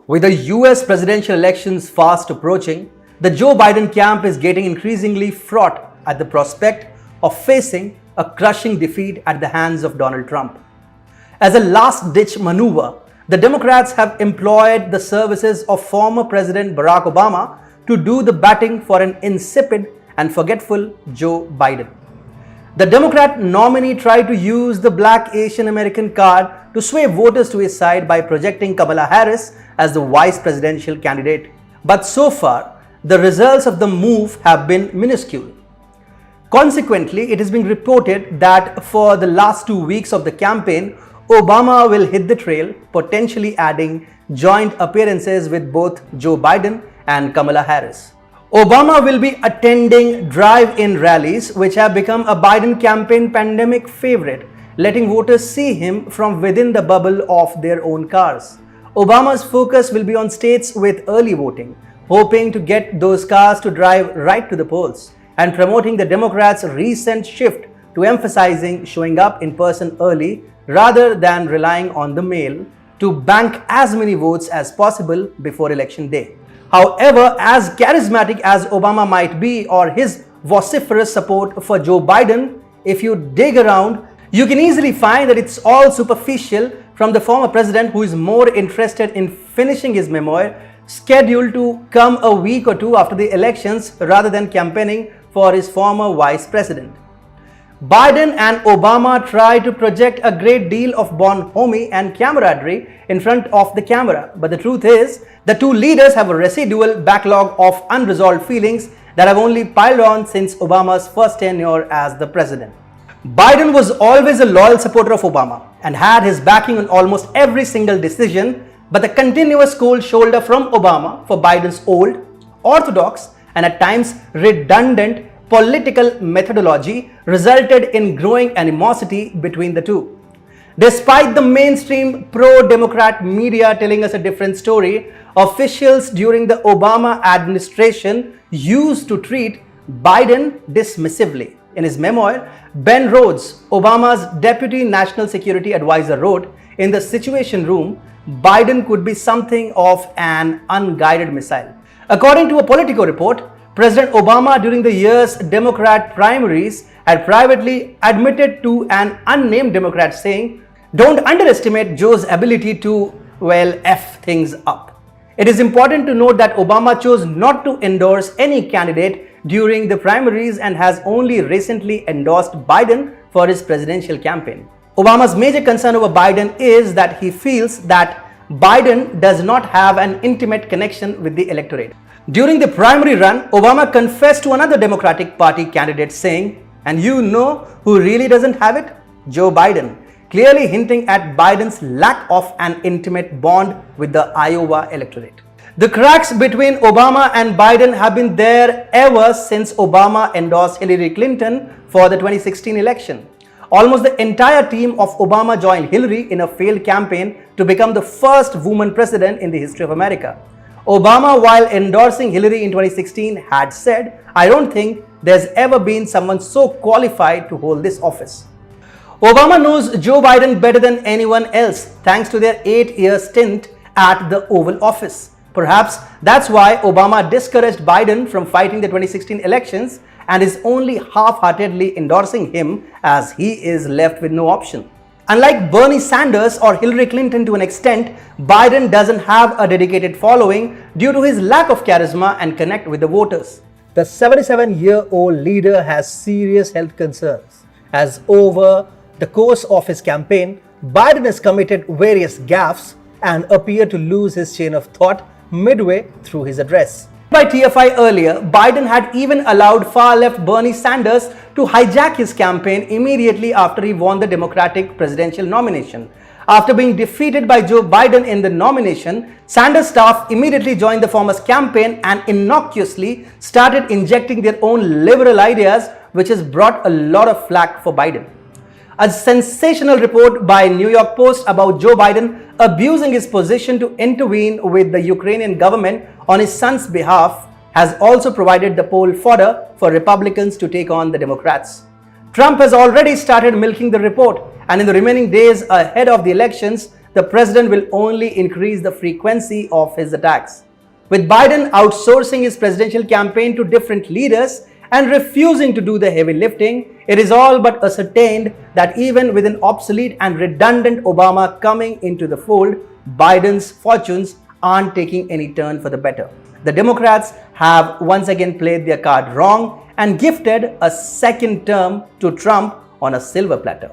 With the US presidential elections fast approaching, the Joe Biden camp is getting increasingly fraught at the prospect of facing a crushing defeat at the hands of Donald Trump. As a last-ditch maneuver, the Democrats have employed the services of former President Barack Obama to do the batting for an insipid and forgetful Joe Biden. The Democrat nominee tried to use the Black Asian American card to sway voters to his side by projecting Kamala Harris as the vice presidential candidate. But so far, the results of the move have been minuscule. Consequently, it is being reported that for the last 2 weeks of the campaign, Obama will hit the trail, potentially adding joint appearances with both Joe Biden and Kamala Harris. Obama will be attending drive-in rallies, which have become a Biden campaign pandemic favorite, letting voters see him from within the bubble of their own cars. Obama's focus will be on states with early voting, hoping to get those cars to drive right to the polls, and promoting the Democrats' recent shift to emphasizing showing up in person early rather than relying on the mail to bank as many votes as possible before election day. However, as charismatic as Obama might be, or his vociferous support for Joe Biden, if you dig around, you can easily find that it's all superficial from the former president, who is more interested in finishing his memoir, scheduled to come a week or two after the elections, rather than campaigning for his former vice president. Biden and Obama try to project a great deal of bonhomie and camaraderie in front of the camera, but the truth is, the two leaders have a residual backlog of unresolved feelings that have only piled on since Obama's first tenure as the president. Biden was always a loyal supporter of Obama and had his backing on almost every single decision, but the continuous cold shoulder from Obama for Biden's old, orthodox, and at times redundant political methodology resulted in growing animosity between the two. Despite the mainstream pro-Democrat media telling us a different story, officials during the Obama administration used to treat Biden dismissively. In his memoir, Ben Rhodes, Obama's deputy national security advisor, wrote, "In the Situation Room, Biden could be something of an unguided missile." According to a Politico report, President Obama during the year's Democrat primaries had privately admitted to an unnamed Democrat saying, "Don't underestimate Joe's ability to, F things up." It is important to note that Obama chose not to endorse any candidate during the primaries and has only recently endorsed Biden for his presidential campaign. Obama's major concern over Biden is that he feels that Biden does not have an intimate connection with the electorate. During the primary run, Obama confessed to another Democratic Party candidate saying, "And you know who really doesn't have it? Joe Biden," clearly hinting at Biden's lack of an intimate bond with the Iowa electorate. The cracks between Obama and Biden have been there ever since Obama endorsed Hillary Clinton for the 2016 election. Almost the entire team of Obama joined Hillary in a failed campaign to become the first woman president in the history of America. Obama, while endorsing Hillary in 2016, had said, "I don't think there's ever been someone so qualified to hold this office." Obama knows Joe Biden better than anyone else, thanks to their 8-year stint at the Oval Office. Perhaps that's why Obama discouraged Biden from fighting the 2016 elections and is only half-heartedly endorsing him, as he is left with no option. Unlike Bernie Sanders or Hillary Clinton to an extent, Biden doesn't have a dedicated following due to his lack of charisma and connect with the voters. The 77-year-old leader has serious health concerns, as over the course of his campaign, Biden has committed various gaffes and appeared to lose his chain of thought midway through his address. By TFI earlier, Biden had even allowed far-left Bernie Sanders to hijack his campaign immediately after he won the Democratic presidential nomination. After being defeated by Joe Biden in the nomination, Sanders' staff immediately joined the former's campaign and innocuously started injecting their own liberal ideas, which has brought a lot of flack for Biden. A sensational report by New York Post about Joe Biden abusing his position to intervene with the Ukrainian government on his son's behalf has also provided the poll fodder for Republicans to take on the Democrats. Trump has already started milking the report, and in the remaining days ahead of the elections, the president will only increase the frequency of his attacks. With Biden outsourcing his presidential campaign to different leaders and refusing to do the heavy lifting, it is all but ascertained that even with an obsolete and redundant Obama coming into the fold, Biden's fortunes aren't taking any turn for the better. The Democrats have once again played their card wrong and gifted a second term to Trump on a silver platter.